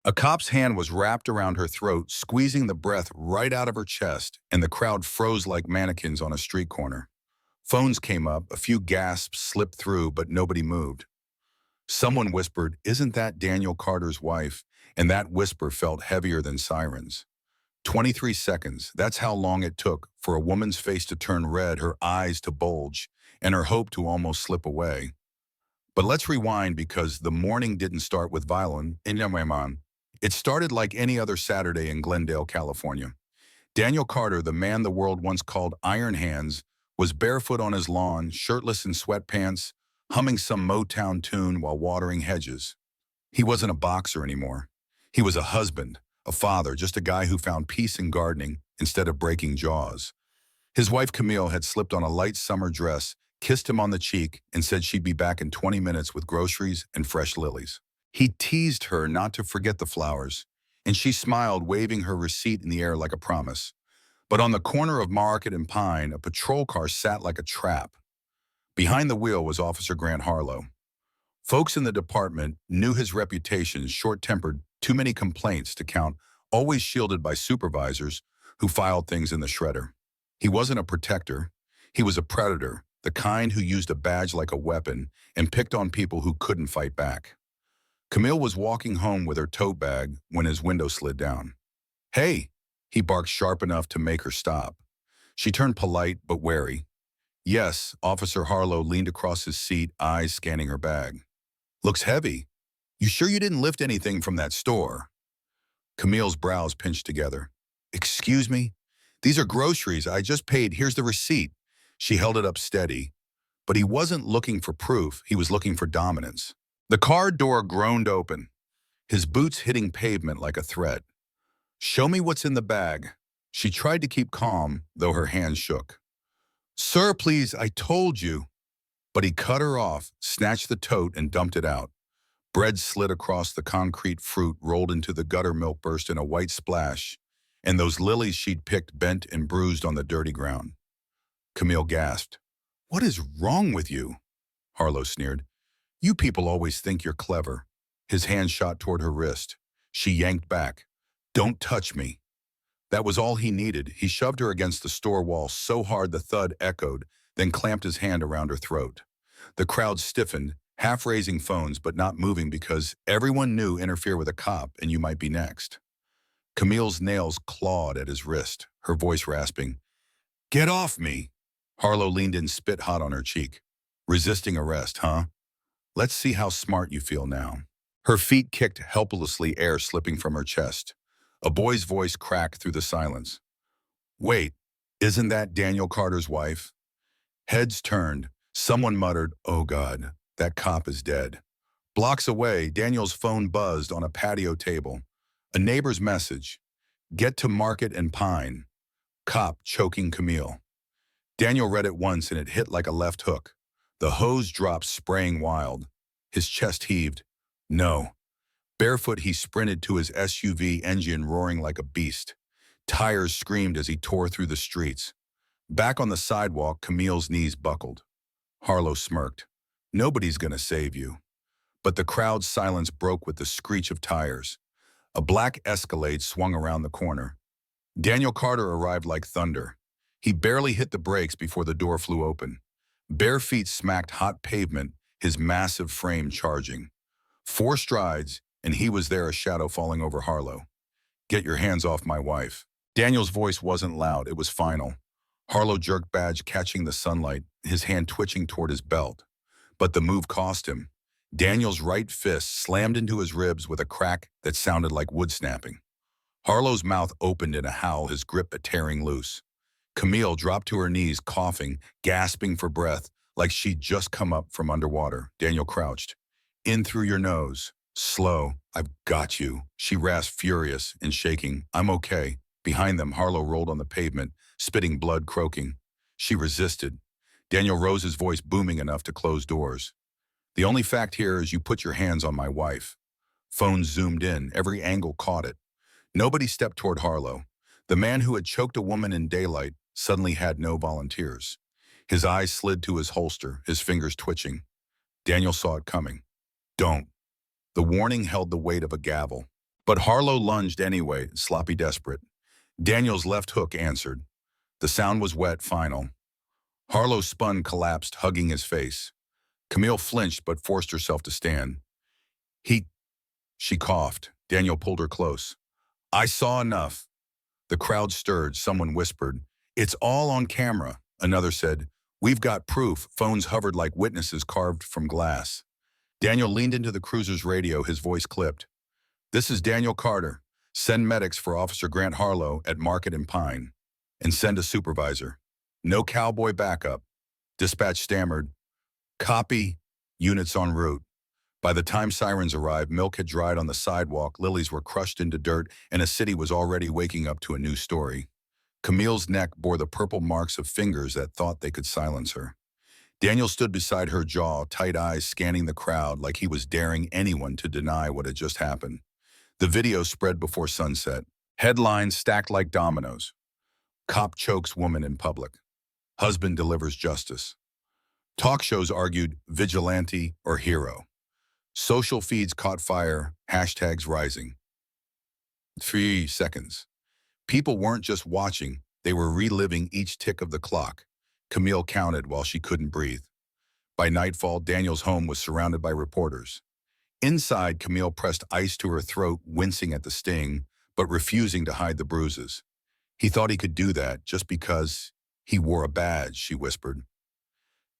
A cop's hand was wrapped around her throat, squeezing the breath right out of her chest, and the crowd froze like mannequins on a street corner. Phones came up, a few gasps slipped through, but nobody moved. Someone whispered, "Isn't that Daniel Carter's wife?" And that whisper felt heavier than sirens. 23 seconds, that's how long it took for a woman's face to turn red, her eyes to bulge, and her hope to almost slip away. But let's rewind because the morning didn't start with violin in Yemen. It started like any other Saturday in Glendale, California. Daniel Carter, the man the world once called Iron Hands, was barefoot on his lawn, shirtless in sweatpants, humming some Motown tune while watering hedges. He wasn't a boxer anymore. He was a husband, a father, just a guy who found peace in gardening instead of breaking jaws. His wife Camille had slipped on a light summer dress, kissed him on the cheek, and said she'd be back in 20 minutes with groceries and fresh lilies. He teased her not to forget the flowers, and she smiled, waving her receipt in the air like a promise. But on the corner of Market and Pine, a patrol car sat like a trap. Behind the wheel was Officer Grant Harlow. Folks in the department knew his reputation, short-tempered, too many complaints to count, always shielded by supervisors who filed things in the shredder. He wasn't a protector. He was a predator, the kind who used a badge like a weapon and picked on people who couldn't fight back. Camille was walking home with her tote bag when his window slid down. "Hey," he barked sharp enough to make her stop. She turned polite but wary. "Yes," Officer Harlow leaned across his seat, eyes scanning her bag. "Looks heavy. You sure you didn't lift anything from that store?" Camille's brows pinched together. "Excuse me? These are groceries. I just paid. Here's the receipt." She held it up steady. But he wasn't looking for proof. He was looking for dominance. The car door groaned open, his boots hitting pavement like a threat. "Show me what's in the bag." She tried to keep calm, though her hands shook. "Sir, please, I told you." But he cut her off, snatched the tote, and dumped it out. Bread slid across the concrete, fruit rolled into the gutter, milk burst in a white splash, and those lilies she'd picked bent and bruised on the dirty ground. Camille gasped. "What is wrong with you?" Harlow sneered. "You people always think you're clever." His hand shot toward her wrist. She yanked back. "Don't touch me." That was all he needed. He shoved her against the store wall so hard the thud echoed, then clamped his hand around her throat. The crowd stiffened, half raising phones but not moving because everyone knew interfere with a cop and you might be next. Camille's nails clawed at his wrist, her voice rasping. "Get off me!" Harlow leaned in, spit hot on her cheek. "Resisting arrest, huh? Let's see how smart you feel now." Her feet kicked helplessly, air slipping from her chest. A boy's voice cracked through the silence. "Wait, isn't that Daniel Carter's wife?" Heads turned. Someone muttered, "Oh God, that cop is dead." Blocks away, Daniel's phone buzzed on a patio table. A neighbor's message. "Get to Market and Pine. Cop choking Camille." Daniel read it once and it hit like a left hook. The hose dropped, spraying wild. His chest heaved. No. Barefoot, he sprinted to his SUV, engine roaring like a beast. Tires screamed as he tore through the streets. Back on the sidewalk, Camille's knees buckled. Harlow smirked. "Nobody's gonna save you." But the crowd's silence broke with the screech of tires. A black Escalade swung around the corner. Daniel Carter arrived like thunder. He barely hit the brakes before the door flew open. Bare feet smacked hot pavement, his massive frame charging. 4 strides, and he was there, a shadow falling over Harlow. "Get your hands off my wife." Daniel's voice wasn't loud, it was final. Harlow jerked badge, catching the sunlight, his hand twitching toward his belt. But the move cost him. Daniel's right fist slammed into his ribs with a crack that sounded like wood snapping. Harlow's mouth opened in a howl, his grip tearing loose. Camille dropped to her knees, coughing, gasping for breath, like she'd just come up from underwater. Daniel crouched. "In through your nose. Slow. I've got you." She rasped, furious and shaking. "I'm okay." Behind them, Harlow rolled on the pavement, spitting blood, croaking. She resisted. Daniel rose, his voice booming enough to close doors. "The only fact here is you put your hands on my wife." Phones zoomed in. Every angle caught it. Nobody stepped toward Harlow. The man who had choked a woman in daylight suddenly had no volunteers. His eyes slid to his holster, his fingers twitching. Daniel saw it coming. "Don't." The warning held the weight of a gavel. But Harlow lunged anyway, sloppy desperate. Daniel's left hook answered. The sound was wet, final. Harlow spun, collapsed, hugging his face. Camille flinched but forced herself to stand. He, she coughed. Daniel pulled her close. I saw enough. The crowd stirred. Someone whispered, "It's all on camera." Another said, "We've got proof." Phones hovered like witnesses carved from glass. Daniel leaned into the cruiser's radio, his voice clipped. "This is Daniel Carter. Send medics for Officer Grant Harlow at Market and Pine. And send a supervisor. No cowboy backup." Dispatch stammered, "Copy. Units en route." By the time sirens arrived, milk had dried on the sidewalk, lilies were crushed into dirt, and a city was already waking up to a new story. Camille's neck bore the purple marks of fingers that thought they could silence her. Daniel stood beside her, jaw, tight eyes scanning the crowd like he was daring anyone to deny what had just happened. The video spread before sunset. Headlines stacked like dominoes. Cop chokes woman in public. Husband delivers justice. Talk shows argued vigilante or hero. Social feeds caught fire, hashtags rising. 3 seconds. People weren't just watching, they were reliving each tick of the clock. Camille counted while she couldn't breathe. By nightfall, Daniel's home was surrounded by reporters. Inside, Camille pressed ice to her throat, wincing at the sting, but refusing to hide the bruises. He thought he could do that just because he wore a badge, she whispered.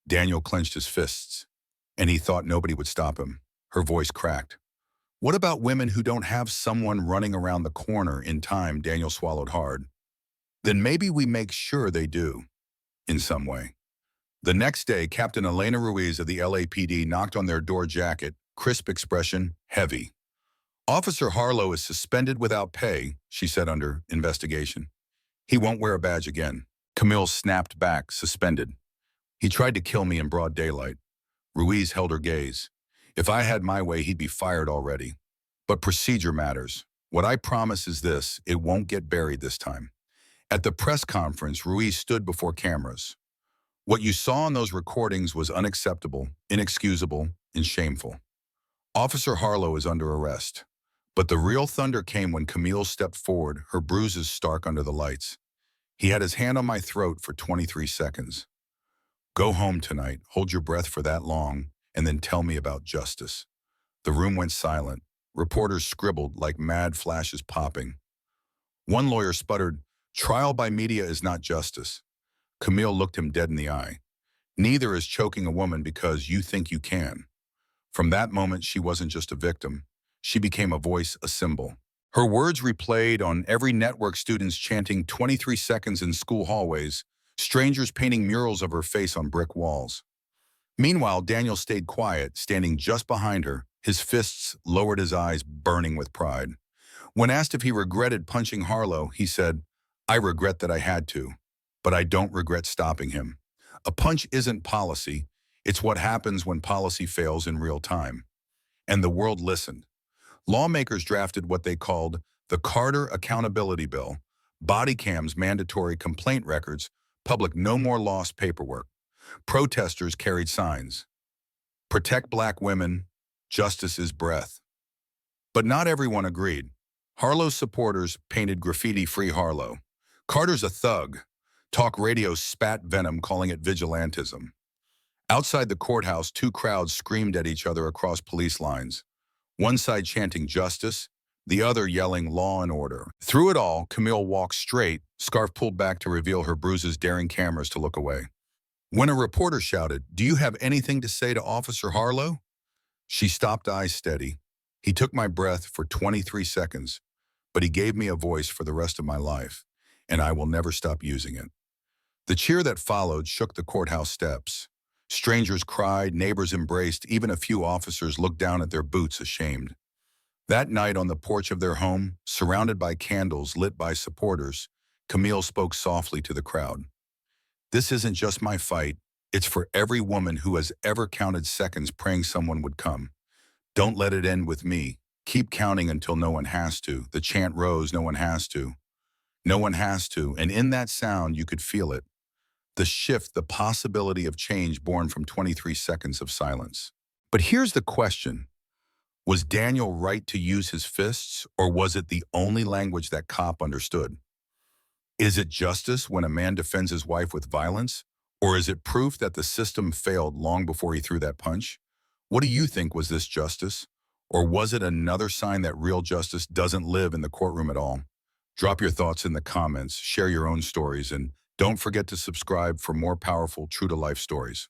Daniel clenched his fists, and he thought nobody would stop him. Her voice cracked. "What about women who don't have someone running around the corner in time?" Daniel swallowed hard. "Then maybe we make sure they do, in some way." The next day, Captain Elena Ruiz of the LAPD knocked on their door, jacket, crisp expression, heavy. "Officer Harlow is suspended without pay," she said under investigation. "He won't wear a badge again." Camille snapped back, suspended. "He tried to kill me in broad daylight." Ruiz held her gaze. "If I had my way, he'd be fired already. But procedure matters. What I promise is this, it won't get buried this time." At the press conference, Ruiz stood before cameras. "What you saw in those recordings was unacceptable, inexcusable, and shameful. Officer Harlow is under arrest." But the real thunder came when Camille stepped forward, her bruises stark under the lights. "He had his hand on my throat for 23 seconds. Go home tonight, hold your breath for that long, and then tell me about justice." The room went silent. Reporters scribbled like mad flashes popping. One lawyer sputtered, "Trial by media is not justice." Camille looked him dead in the eye. "Neither is choking a woman because you think you can." From that moment, she wasn't just a victim. She became a voice, a symbol. Her words replayed on every network, students chanting 23 seconds in school hallways, strangers painting murals of her face on brick walls. Meanwhile, Daniel stayed quiet, standing just behind her, his fists lowered, his eyes burning with pride. When asked if he regretted punching Harlow, he said, "I regret that I had to, but I don't regret stopping him." A punch isn't policy, it's what happens when policy fails in real time. And the world listened. Lawmakers drafted what they called the Carter Accountability Bill, body cams, mandatory complaint records, public no more lost paperwork. Protesters carried signs. "Protect Black women, justice is breath." But not everyone agreed. Harlow's supporters painted graffiti, "Free Harlow." "Carter's a thug." Talk radio spat venom, calling it vigilantism. Outside the courthouse, two crowds screamed at each other across police lines. One side chanting justice, the other yelling law and order. Through it all, Camille walked straight, scarf pulled back to reveal her bruises, daring cameras to look away. When a reporter shouted, "Do you have anything to say to Officer Harlow?" she stopped, eyes steady. "He took my breath for 23 seconds, but he gave me a voice for the rest of my life, and I will never stop using it." The cheer that followed shook the courthouse steps. Strangers cried, neighbors embraced, even a few officers looked down at their boots, ashamed. That night on the porch of their home, surrounded by candles lit by supporters, Camille spoke softly to the crowd. "This isn't just my fight, it's for every woman who has ever counted seconds praying someone would come. Don't let it end with me. Keep counting until no one has to." The chant rose, "No one has to. No one has to." And in that sound, you could feel it. The shift, the possibility of change born from 23 seconds of silence. But here's the question. Was Daniel right to use his fists, or was it the only language that cop understood? Is it justice when a man defends his wife with violence, or is it proof that the system failed long before he threw that punch? What do you think, was this justice? Or was it another sign that real justice doesn't live in the courtroom at all? Drop your thoughts in the comments, share your own stories, and don't forget to subscribe for more powerful, true-to-life stories.